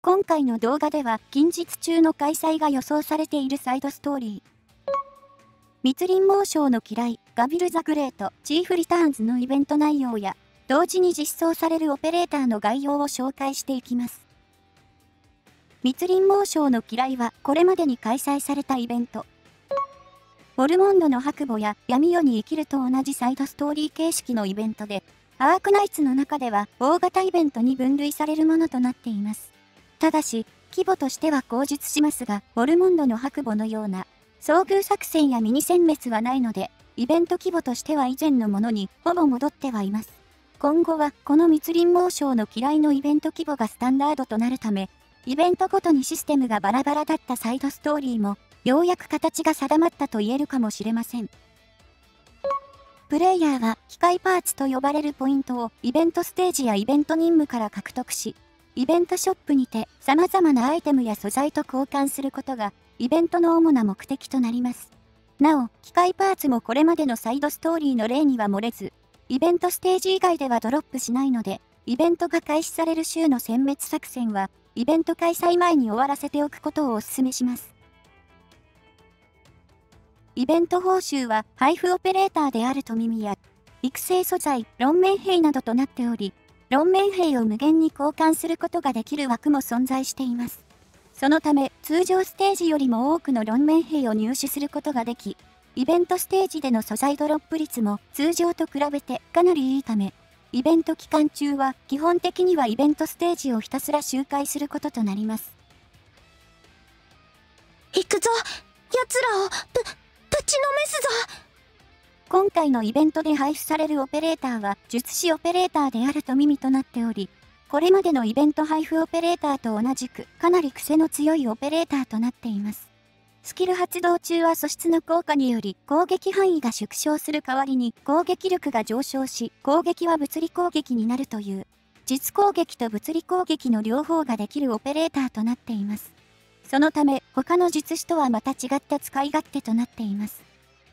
今回の動画では近日中の開催が予想されているサイドストーリー。密林猛将の嫌い、ガビル・ザ・グレート、チーフ・リターンズのイベント内容や、同時に実装されるオペレーターの概要を紹介していきます。密林猛将の嫌いはこれまでに開催されたイベント。ウォルモンドの白母や闇夜に生きると同じサイドストーリー形式のイベントで、アークナイツの中では大型イベントに分類されるものとなっています。ただし、規模としては後述しますが、ウォルモンドの白母のような遭遇作戦やミニ殲滅はないので、イベント規模としては以前のものにほぼ戻ってはいます。今後はこの密林猛将の嫌いのイベント規模がスタンダードとなるため、イベントごとにシステムがバラバラだったサイドストーリーも、ようやく形が定まったと言えるかもしれません。プレイヤーは機械パーツと呼ばれるポイントをイベントステージやイベント任務から獲得し、イベントショップにて様々なアイテムや素材と交換することがイベントの主な目的となります。なお、機械パーツもこれまでのサイドストーリーの例には漏れず、イベントステージ以外ではドロップしないので、イベントが開始される週の殲滅作戦は、イベント開催前に終わらせておくことをお勧めします。イベント報酬は配布オペレーターであると耳や、育成素材、論面兵などとなっており、論面兵を無限に交換することができる枠も存在しています。そのため、通常ステージよりも多くの論面兵を入手することができ、イベントステージでの素材ドロップ率も通常と比べてかなりいいため、イベント期間中は基本的にはイベントステージをひたすら周回することとなります。行くぞ、奴らをぶちのめすぞ。今回のイベントで配布されるオペレーターは術師オペレーターであると耳となっており、これまでのイベント配布オペレーターと同じくかなり癖の強いオペレーターとなっています。スキル発動中は素質の効果により攻撃範囲が縮小する代わりに攻撃力が上昇し、攻撃は物理攻撃になるという、実攻撃と物理攻撃の両方ができるオペレーターとなっています。そのため他の術師とはまた違った使い勝手となっています。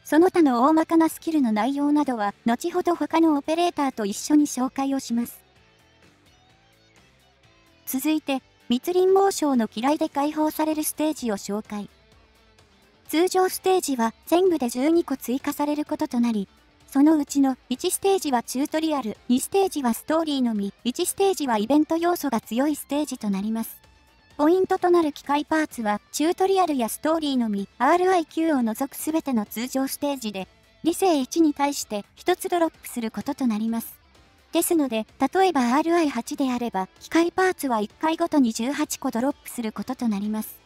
その他の大まかなスキルの内容などは後ほど他のオペレーターと一緒に紹介をします。続いて、密林猛将の嫌いで解放されるステージを紹介。通常ステージは全部で12個追加されることとなり、そのうちの1ステージはチュートリアル、2ステージはストーリーのみ、1ステージはイベント要素が強いステージとなります。ポイントとなる機械パーツは、チュートリアルやストーリーのみ、RIQ を除くすべての通常ステージで、理性1に対して1つドロップすることとなります。ですので、例えば RI8 であれば、機械パーツは1回ごとに18個ドロップすることとなります。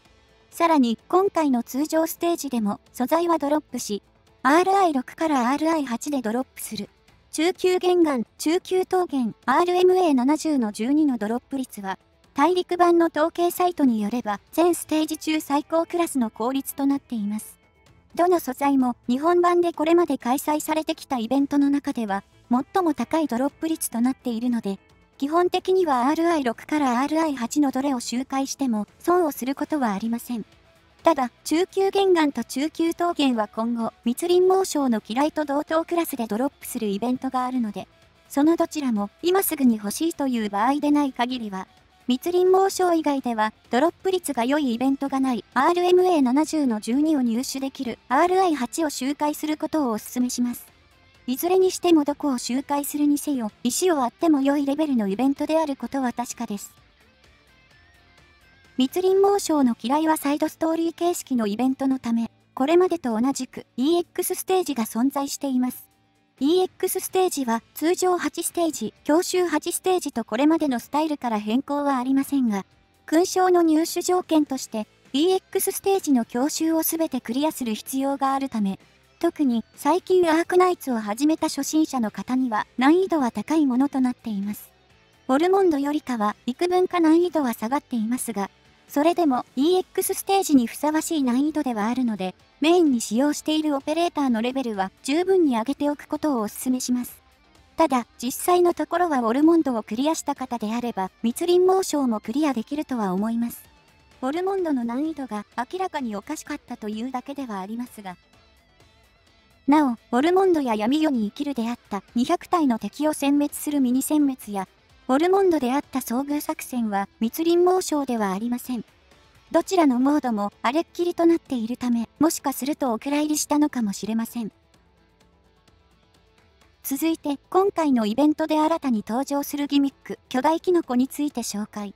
さらに、今回の通常ステージでも、素材はドロップし、RI6 から RI8 でドロップする。中級玄岩、中級桃源、RMA70 の12のドロップ率は、大陸版の統計サイトによれば全ステージ中最高クラスの効率となっています。どの素材も日本版でこれまで開催されてきたイベントの中では最も高いドロップ率となっているので、基本的には RI6 から RI8 のどれを周回しても損をすることはありません。ただ、中級玄岩と中級桃源は今後、密林猛将の嫌いと同等クラスでドロップするイベントがあるので、そのどちらも今すぐに欲しいという場合でない限りは、密林猛将以外ではドロップ率が良いイベントがない RMA70 の12を入手できる RI8 を周回することをお勧めします。いずれにしてもどこを周回するにせよ石を割っても良いレベルのイベントであることは確かです。密林猛将の嫌いはサイドストーリー形式のイベントのため、これまでと同じく EX ステージが存在しています。EX ステージは通常8ステージ、強襲8ステージとこれまでのスタイルから変更はありませんが、勲章の入手条件として EX ステージの強襲をすべてクリアする必要があるため、特に最近アークナイツを始めた初心者の方には難易度は高いものとなっています。ウォルモンドよりかは幾分か難易度は下がっていますが、それでも EX ステージにふさわしい難易度ではあるので、メインに使用しているオペレーターのレベルは十分に上げておくことをお勧めします。ただ、実際のところはウォルモンドをクリアした方であれば、密林猛将もクリアできるとは思います。ウォルモンドの難易度が明らかにおかしかったというだけではありますが。なお、ウォルモンドや闇夜に生きるであった200体の敵を殲滅するミニ殲滅や、ウォルモンドであった遭遇作戦は密林猛将ではありません。どちらのモードもあれっきりとなっているため、もしかするとお蔵入りしたのかもしれません。続いて、今回のイベントで新たに登場するギミック、巨大キノコについて紹介。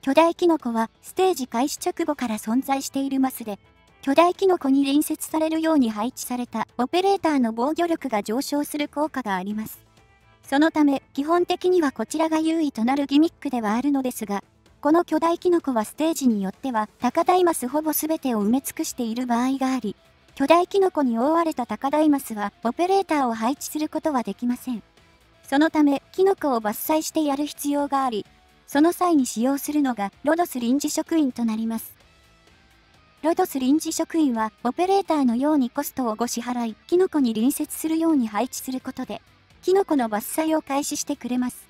巨大キノコは、ステージ開始直後から存在しているマスで、巨大キノコに隣接されるように配置されたオペレーターの防御力が上昇する効果があります。そのため、基本的にはこちらが優位となるギミックではあるのですが、この巨大キノコはステージによっては、高台マスほぼ全てを埋め尽くしている場合があり、巨大キノコに覆われた高台マスは、オペレーターを配置することはできません。そのため、キノコを伐採してやる必要があり、その際に使用するのが、ロドス臨時職員となります。ロドス臨時職員は、オペレーターのようにコストをご支払い、キノコに隣接するように配置することで、キノコの伐採を開始してくれます。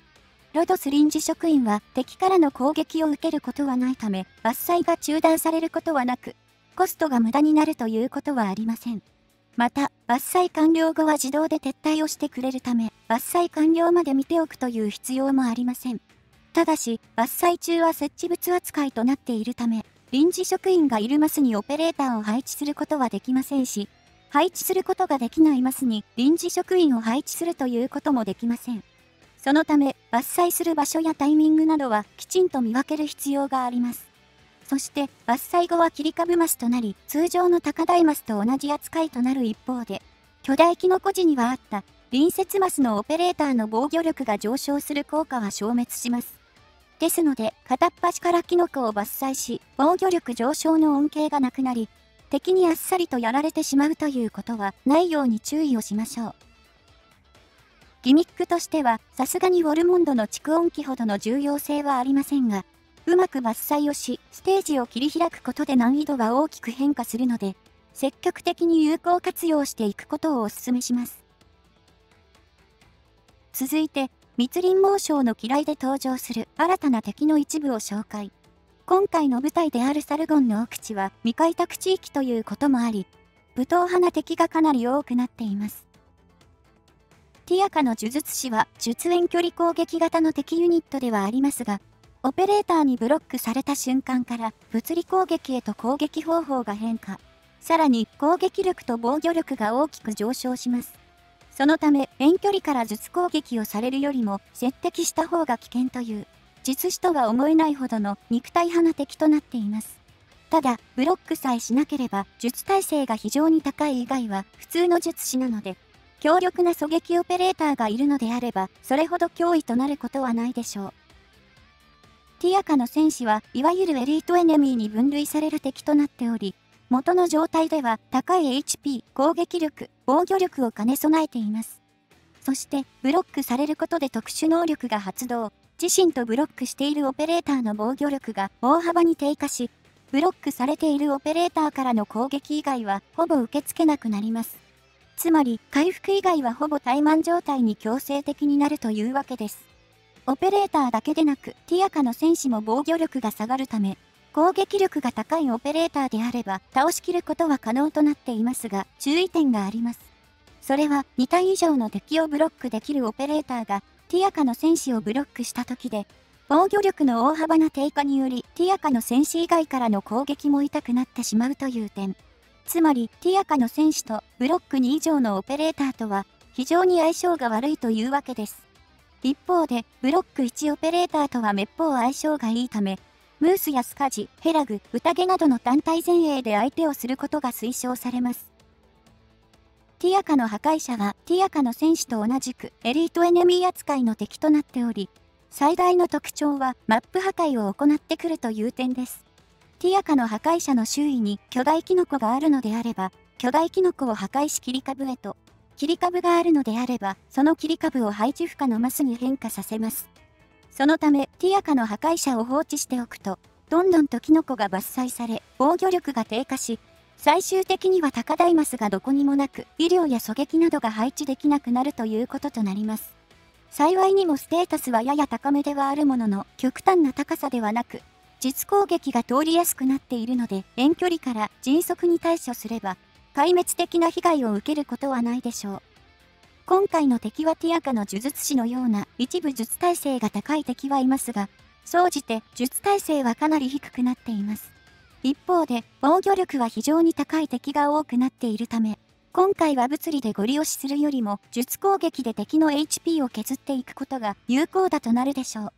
ロドス臨時職員は敵からの攻撃を受けることはないため、伐採が中断されることはなく、コストが無駄になるということはありません。また、伐採完了後は自動で撤退をしてくれるため、伐採完了まで見ておくという必要もありません。ただし、伐採中は設置物扱いとなっているため、臨時職員がいるマスにオペレーターを配置することはできませんし、配置することができないマスに臨時職員を配置するということもできません。そのため、伐採する場所やタイミングなどはきちんと見分ける必要があります。そして、伐採後は切り株マスとなり、通常の高台マスと同じ扱いとなる一方で、巨大キノコ時にはあった隣接マスのオペレーターの防御力が上昇する効果は消滅します。ですので、片っ端からキノコを伐採し、防御力上昇の恩恵がなくなり、敵にあっさりとやられてしまうということはないように注意をしましょう。ギミックとしては、さすがにウォルモンドの蓄音機ほどの重要性はありませんが、うまく伐採をし、ステージを切り開くことで難易度が大きく変化するので、積極的に有効活用していくことをお勧めします。続いて、密林猛将の機雷で登場する新たな敵の一部を紹介。今回の舞台であるサルゴンの奥地は未開拓地域ということもあり、武闘派な敵がかなり多くなっています。ティアカの呪術師は術遠距離攻撃型の敵ユニットではありますが、オペレーターにブロックされた瞬間から物理攻撃へと攻撃方法が変化。さらに攻撃力と防御力が大きく上昇します。そのため遠距離から術攻撃をされるよりも接敵した方が危険という、術師とは思えないほどの肉体派な敵となっています。ただ、ブロックさえしなければ術耐性が非常に高い以外は普通の術師なので、強力な狙撃オペレーターがいるのであれば、それほど脅威となることはないでしょう。ティアカの戦士はいわゆるエリートエネミーに分類される敵となっており、元の状態では高い HP、攻撃力、防御力を兼ね備えています。そして、ブロックされることで特殊能力が発動、自身とブロックしているオペレーターの防御力が大幅に低下し、ブロックされているオペレーターからの攻撃以外はほぼ受け付けなくなります。つまり、回復以外はほぼ怠慢状態に強制的になるというわけです。オペレーターだけでなく、ティアカの戦士も防御力が下がるため、攻撃力が高いオペレーターであれば倒しきることは可能となっていますが、注意点があります。それは2体以上の敵をブロックできるオペレーターがティアカの戦士をブロックした時で、防御力の大幅な低下によりティアカの戦士以外からの攻撃も痛くなってしまうという点。つまり、ティアカの戦士とブロック2以上のオペレーターとは非常に相性が悪いというわけです。一方で、ブロック1オペレーターとは滅法相性がいいため、ムースやスカジ、ヘラグ、宴などの単体前衛で相手をすることが推奨されます。ティアカの破壊者はティアカの戦士と同じくエリートエネミー扱いの敵となっており、最大の特徴はマップ破壊を行ってくるという点です。ティアカの破壊者の周囲に巨大キノコがあるのであれば、巨大キノコを破壊し切り株へと、切り株があるのであれば、その切り株を配置負荷のマスに変化させます。そのため、ティアカの破壊者を放置しておくと、どんどんとキノコが伐採され、防御力が低下し、最終的には高台マスがどこにもなく、医療や狙撃などが配置できなくなるということとなります。幸いにもステータスはやや高めではあるものの、極端な高さではなく、実攻撃が通りやすくなっているので、遠距離から迅速に対処すれば、壊滅的な被害を受けることはないでしょう。今回の敵はティアカの呪術師のような一部術耐性が高い敵はいますが、総じて術耐性はかなり低くなっています。一方で防御力は非常に高い敵が多くなっているため、今回は物理でゴリ押しするよりも術攻撃で敵の HP を削っていくことが有効だとなるでしょう。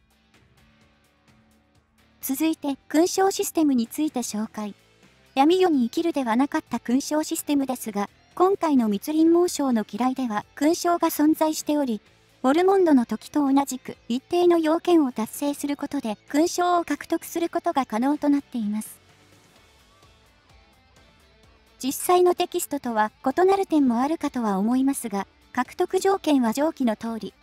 続いて勲章システムについて紹介。闇夜に生きるではなかった勲章システムですが、今回の密林猛将の機雷では勲章が存在しており、ウォルモンドの時と同じく一定の要件を達成することで勲章を獲得することが可能となっています。実際のテキストとは異なる点もあるかとは思いますが、獲得条件は上記の通り。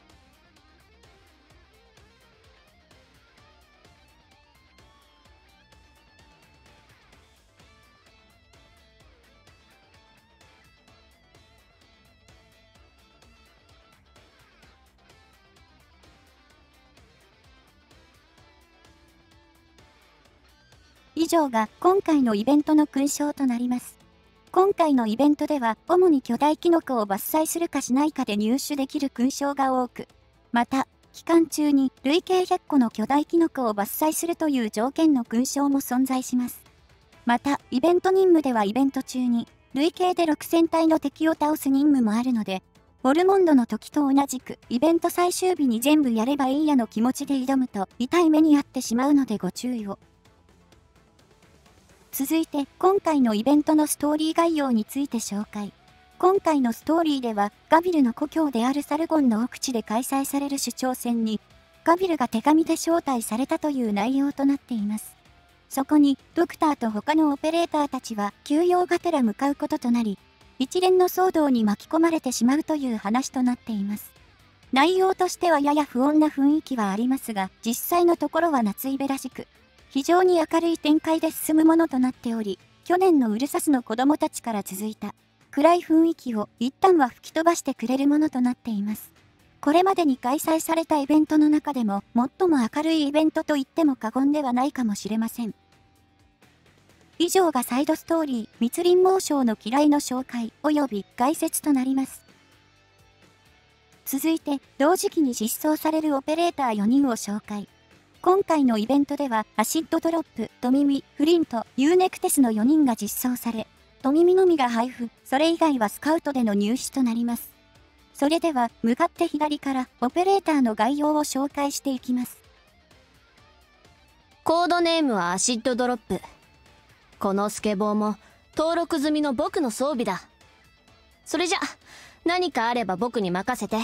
以上が今回のイベントの勲章となります。今回のイベントでは主に巨大キノコを伐採するかしないかで入手できる勲章が多く、また、期間中に累計100個の巨大キノコを伐採するという条件の勲章も存在します。また、イベント任務ではイベント中に累計で6000体の敵を倒す任務もあるので、ウォルモンドの時と同じくイベント最終日に全部やればいいやの気持ちで挑むと痛い目に遭ってしまうのでご注意を。続いて今回のイベントのストーリー概要について紹介。今回のストーリーではガビルの故郷であるサルゴンの奥地で開催される首長戦にガビルが手紙で招待されたという内容となっています。そこにドクターと他のオペレーターたちは休養がてら向かうこととなり、一連の騒動に巻き込まれてしまうという話となっています。内容としてはやや不穏な雰囲気はありますが、実際のところは夏イベらしく、非常に明るい展開で進むものとなっており、去年のウルサスの子供たちから続いた暗い雰囲気を一旦は吹き飛ばしてくれるものとなっています。これまでに開催されたイベントの中でも最も明るいイベントと言っても過言ではないかもしれません。以上がサイドストーリー密林猛将の機雷の紹介及び概説となります。続いて同時期に実装されるオペレーター4人を紹介。今回のイベントではアシッドドロップ、トミミ、フリント、ユーネクテスの4人が実装され、トミミのみが配布、それ以外はスカウトでの入手となります。それでは向かって左からオペレーターの概要を紹介していきます。コードネームはアシッドドロップ。このスケボーも登録済みの僕の装備だ。それじゃ何かあれば僕に任せて。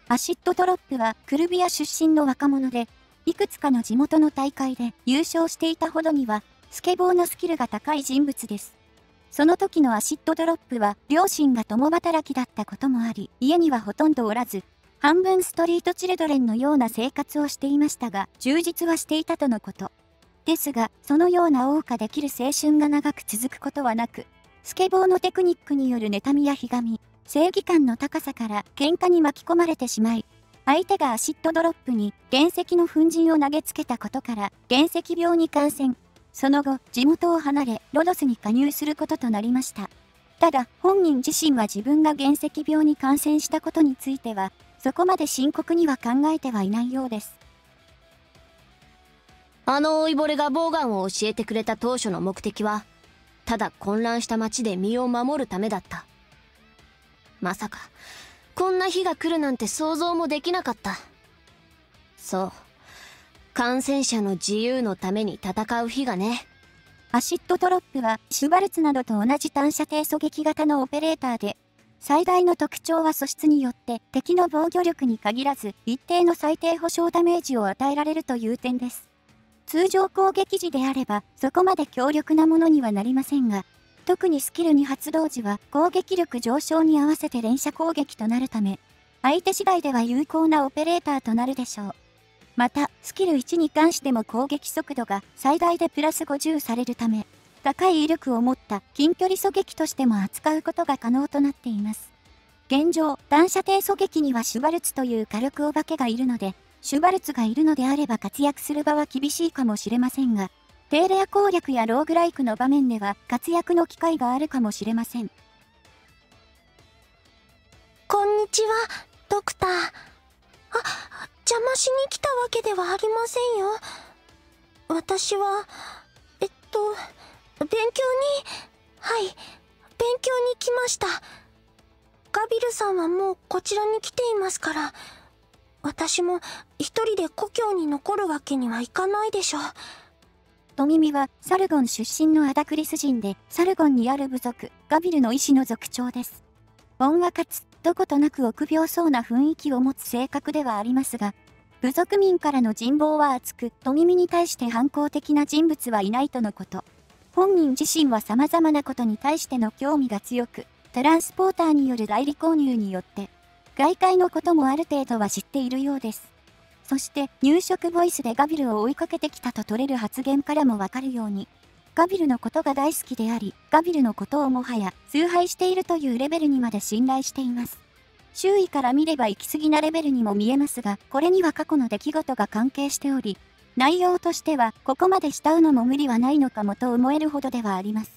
アシッドドロップはクルビア出身の若者で、いくつかの地元の大会で優勝していたほどには、スケボーのスキルが高い人物です。その時のアシッドドロップは、両親が共働きだったこともあり、家にはほとんどおらず、半分ストリートチルドレンのような生活をしていましたが、充実はしていたとのこと。ですが、そのような謳歌できる青春が長く続くことはなく、スケボーのテクニックによる妬みやひがみ、正義感の高さから喧嘩に巻き込まれてしまい、相手がアシッドドロップに原石の粉塵を投げつけたことから原石病に感染。その後、地元を離れロドスに加入することとなりました。ただ、本人自身は自分が原石病に感染したことについては、そこまで深刻には考えてはいないようです。あの老いぼれがボーガンを教えてくれた当初の目的は、ただ混乱した町で身を守るためだった。まさか、こんな日が来るなんて想像もできなかった。そう。感染者の自由のために戦う日がね。アシッドドロップはシュバルツなどと同じ単射程狙撃型のオペレーターで、最大の特徴は素質によって敵の防御力に限らず一定の最低保証ダメージを与えられるという点です。通常攻撃時であればそこまで強力なものにはなりませんが、特にスキル2発同時は攻撃力上昇に合わせて連射攻撃となるため、相手次第では有効なオペレーターとなるでしょう。また、スキル1に関しても攻撃速度が最大でプラス50されるため、高い威力を持った近距離狙撃としても扱うことが可能となっています。現状、単射程狙撃にはシュバルツという火力お化けがいるので、シュバルツがいるのであれば活躍する場は厳しいかもしれませんが、低レア攻略やローグライクの場面では活躍の機会があるかもしれません。こんにちは、ドクター。邪魔しに来たわけではありませんよ。私は、勉強に来ました。ガビルさんはもうこちらに来ていますから、私も一人で故郷に残るわけにはいかないでしょう。トミミはサルゴン出身のアダクリス人で、サルゴンにある部族、ガビルの医師の族長です。温和かつ、どことなく臆病そうな雰囲気を持つ性格ではありますが、部族民からの人望は厚く、トミミに対して反抗的な人物はいないとのこと。本人自身は様々なことに対しての興味が強く、トランスポーターによる代理購入によって、外界のこともある程度は知っているようです。そして入植ボイスでガビルを追いかけてきたと取れる発言からもわかるように、ガビルのことが大好きであり、ガビルのことをもはや崇拝しているというレベルにまで信頼しています。周囲から見れば行き過ぎなレベルにも見えますが、これには過去の出来事が関係しており、内容としてはここまで慕うのも無理はないのかもと思えるほどではあります。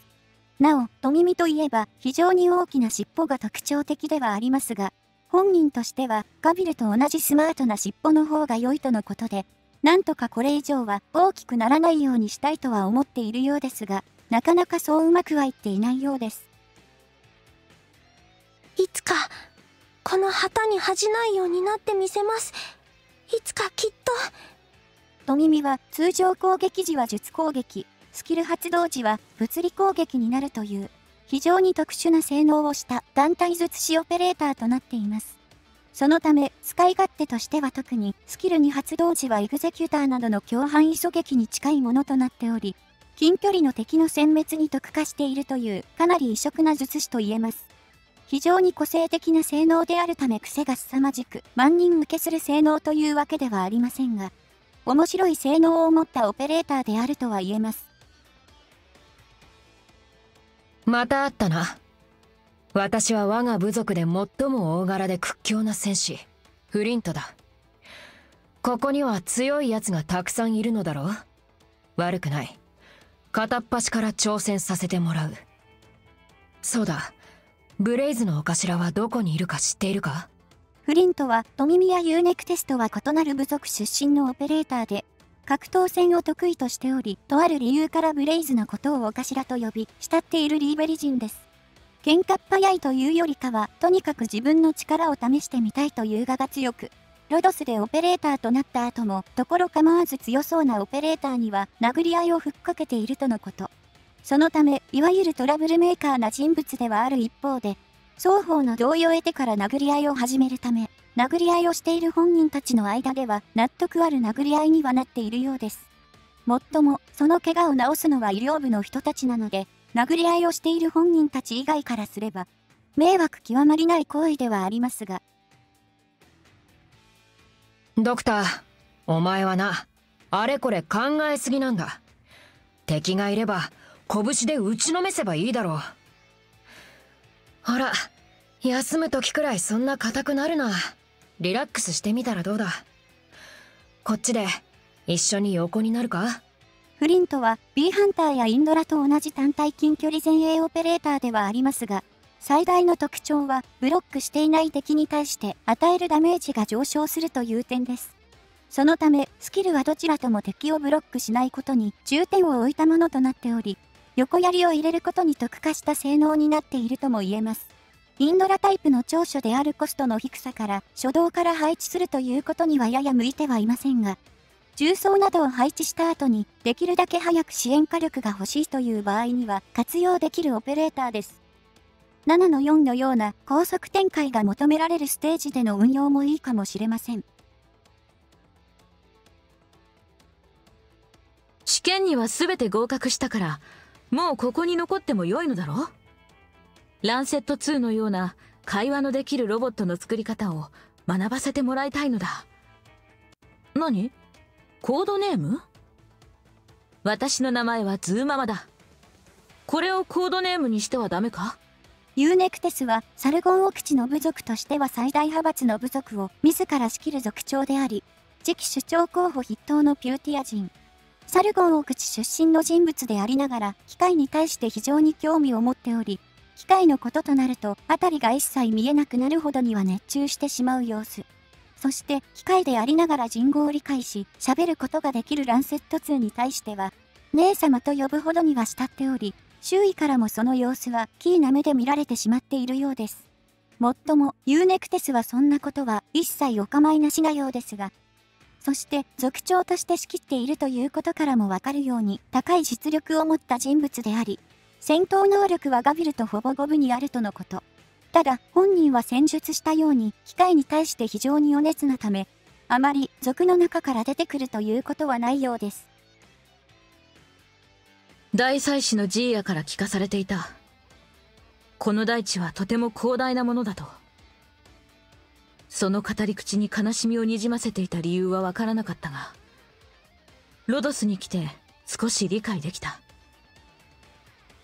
なお、トミミといえば非常に大きな尻尾が特徴的ではありますが、本人としてはガビルと同じスマートな尻尾の方が良いとのことで、なんとかこれ以上は大きくならないようにしたいとは思っているようですが、なかなかそううまくはいっていないようです。いつか、この旗に恥じないようになってみせます。いつかきっと。トミミは通常攻撃時は術攻撃、スキル発動時は物理攻撃になるという、非常に特殊な性能をした団体術師オペレーターとなっています。そのため、使い勝手としては特に、スキル2発動時はエグゼキューターなどの強範囲狙撃に近いものとなっており、近距離の敵の殲滅に特化しているという、かなり異色な術師と言えます。非常に個性的な性能であるため癖が凄まじく、万人受けする性能というわけではありませんが、面白い性能を持ったオペレーターであるとは言えます。また会ったな。私は我が部族で最も大柄で屈強な戦士、フリントだ。ここには強い奴がたくさんいるのだろう。悪くない。片っ端から挑戦させてもらう。そうだ、ブレイズのお頭はどこにいるか知っているか？フリントはトミミやユーネクテスとは異なる部族出身のオペレーターで、格闘戦を得意としており、とある理由からブレイズのことをお頭と呼び、慕っているリーベリ人です。喧嘩っ早いというよりかは、とにかく自分の力を試してみたいという我が強く、ロドスでオペレーターとなった後も、ところ構わず強そうなオペレーターには、殴り合いをふっかけているとのこと。そのため、いわゆるトラブルメーカーな人物ではある一方で、双方の同意を得てから殴り合いを始めるため、殴り合いをしている本人たちの間では納得ある殴り合いにはなっているようです。もっとも、その怪我を治すのは医療部の人たちなので、殴り合いをしている本人たち以外からすれば、迷惑極まりない行為ではありますが。ドクター、お前はな、あれこれ考えすぎなんだ。敵がいれば、拳で打ちのめせばいいだろう。ほら、休む時くらいそんな硬くなるな。リラックスしてみたらどうだ。こっちで一緒に横になるか？フリントは B ハンターやインドラと同じ単体近距離前衛オペレーターではありますが、最大の特徴はブロックしていない敵に対して与えるダメージが上昇するという点です。そのため、スキルはどちらとも敵をブロックしないことに重点を置いたものとなっており、横槍を入れることに特化した性能になっているとも言えます。インドラタイプの長所であるコストの低さから初動から配置するということにはやや向いてはいませんが、重装などを配置した後にできるだけ早く支援火力が欲しいという場合には活用できるオペレーターです。7の4のような高速展開が求められるステージでの運用もいいかもしれません。試験には全て合格したから、もうここに残っても良いのだろう？ランセット2のような会話のできるロボットの作り方を学ばせてもらいたいのだ。何？コードネーム？私の名前はズーママだ。これをコードネームにしてはダメか？ユーネクテスはサルゴン奥地の部族としては最大派閥の部族を自ら仕切る族長であり、次期首長候補筆頭のピューティア人。サルゴン奥地出身の人物でありながら、機械に対して非常に興味を持っており、機械のこととなると、辺りが一切見えなくなるほどには熱中してしまう様子。そして、機械でありながら人語を理解し、喋ることができるランセット2に対しては、姉様と呼ぶほどには慕っており、周囲からもその様子はキーな目で見られてしまっているようです。もっとも、ユーネクテスはそんなことは一切お構いなしなようですが、そして族長として仕切っているということからもわかるように高い実力を持った人物であり、戦闘能力はガビルとほぼ五分にあるとのこと。ただ本人は戦術したように機械に対して非常にお熱なため、あまり族の中から出てくるということはないようです。大祭司のジーヤから聞かされていた。この大地はとても広大なものだと。その語り口に悲しみをにじませていた理由はわからなかったが、ロドスに来て少し理解できた。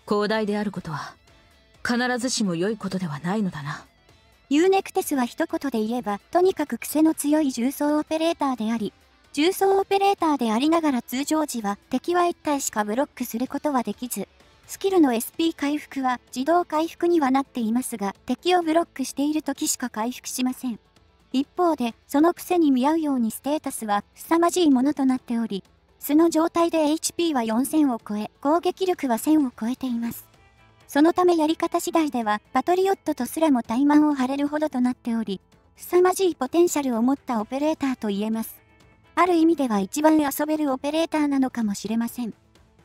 広大であることは必ずしも良いことではないのだな。ユーネクテスは一言で言えば、とにかく癖の強い重装オペレーターであり、重装オペレーターでありながら通常時は敵は1体しかブロックすることはできず、スキルの SP 回復は自動回復にはなっていますが、敵をブロックしている時しか回復しません。一方で、その癖に見合うようにステータスは凄まじいものとなっており、素の状態で HP は4000を超え、攻撃力は1000を超えています。そのためやり方次第では、パトリオットとすらも怠慢を張れるほどとなっており、凄まじいポテンシャルを持ったオペレーターと言えます。ある意味では一番遊べるオペレーターなのかもしれません。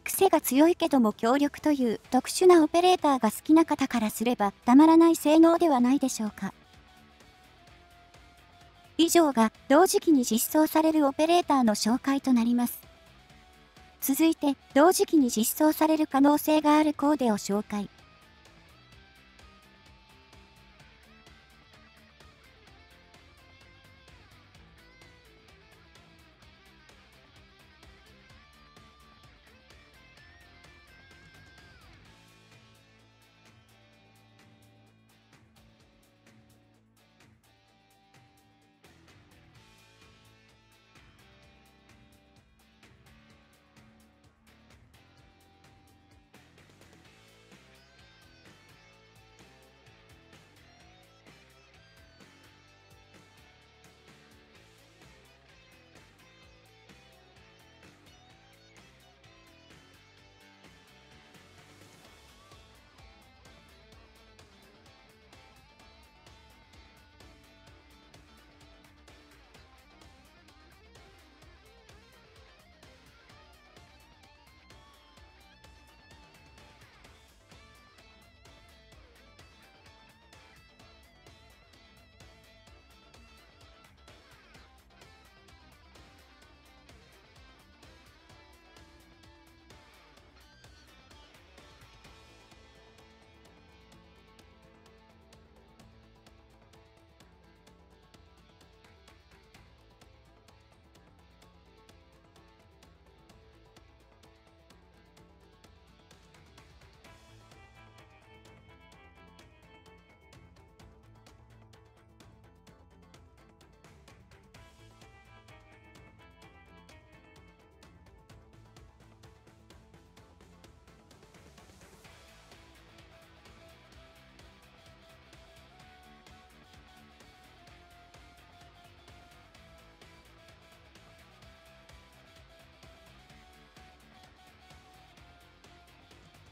癖が強いけども強力という特殊なオペレーターが好きな方からすればたまらない性能ではないでしょうか。以上が同時期に実装されるオペレーターの紹介となります。続いて同時期に実装される可能性があるコーデを紹介。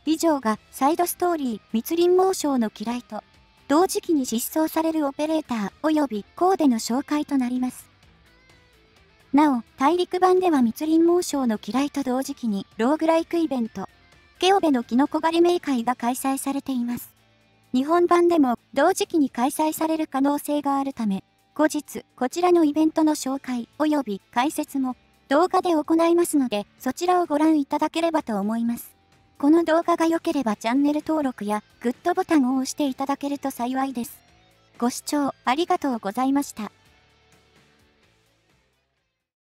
以上がサイドストーリー密林猛将の嫌いと同時期に実装されるオペレーター及びコーデの紹介となります。なお、大陸版では密林猛将の嫌いと同時期にローグライクイベント、ケオベのキノコ狩り冥会が開催されています。日本版でも同時期に開催される可能性があるため、後日こちらのイベントの紹介及び解説も動画で行いますので、そちらをご覧いただければと思います。この動画が良ければチャンネル登録やグッドボタンを押していただけると幸いです。ご視聴ありがとうございました。